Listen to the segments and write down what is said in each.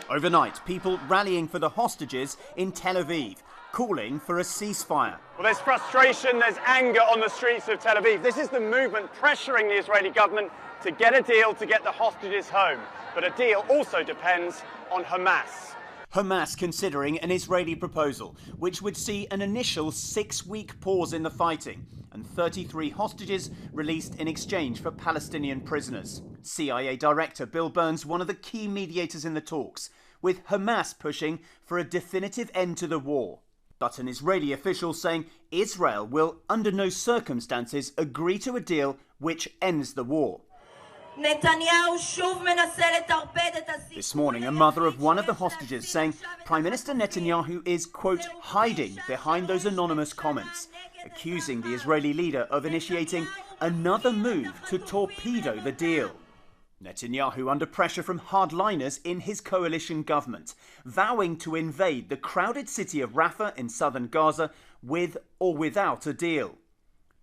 Overnight, people rallying for the hostages in Tel Aviv, calling for a ceasefire. Well, there's frustration, there's anger on the streets of Tel Aviv. This is the movement pressuring the Israeli government to get a deal to get the hostages home. But a deal also depends on Hamas. Hamas considering an Israeli proposal, which would see an initial 6-week pause in the fighting and 33 hostages released in exchange for Palestinian prisoners. CIA Director Bill Burns, one of the key mediators in the talks, with Hamas pushing for a definitive end to the war. But an Israeli official saying Israel will under no circumstances agree to a deal which ends the war. This morning, a mother of one of the hostages saying Prime Minister Netanyahu is, quote, hiding behind those anonymous comments, accusing the Israeli leader of initiating another move to torpedo the deal. Netanyahu under pressure from hardliners in his coalition government, vowing to invade the crowded city of Rafah in southern Gaza with or without a deal.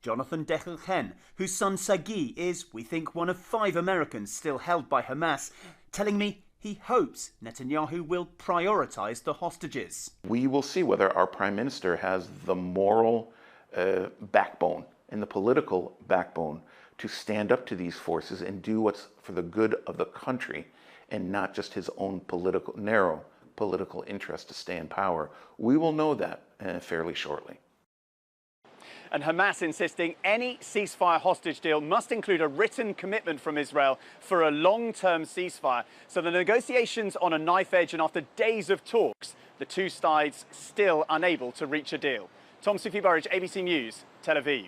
Jonathan Dechelchen, whose son Sagi is, we think, one of 5 Americans still held by Hamas, telling me he hopes Netanyahu will prioritize the hostages. We will see whether our Prime Minister has the moral backbone and the political backbone to stand up to these forces and do what's for the good of the country and not just his own narrow political interest to stay in power. We will know that fairly shortly. And Hamas insisting any ceasefire hostage deal must include a written commitment from Israel for a long-term ceasefire. So the negotiations on a knife edge, and after days of talks, the two sides still unable to reach a deal. Tom Sufi Burridge, ABC News, Tel Aviv.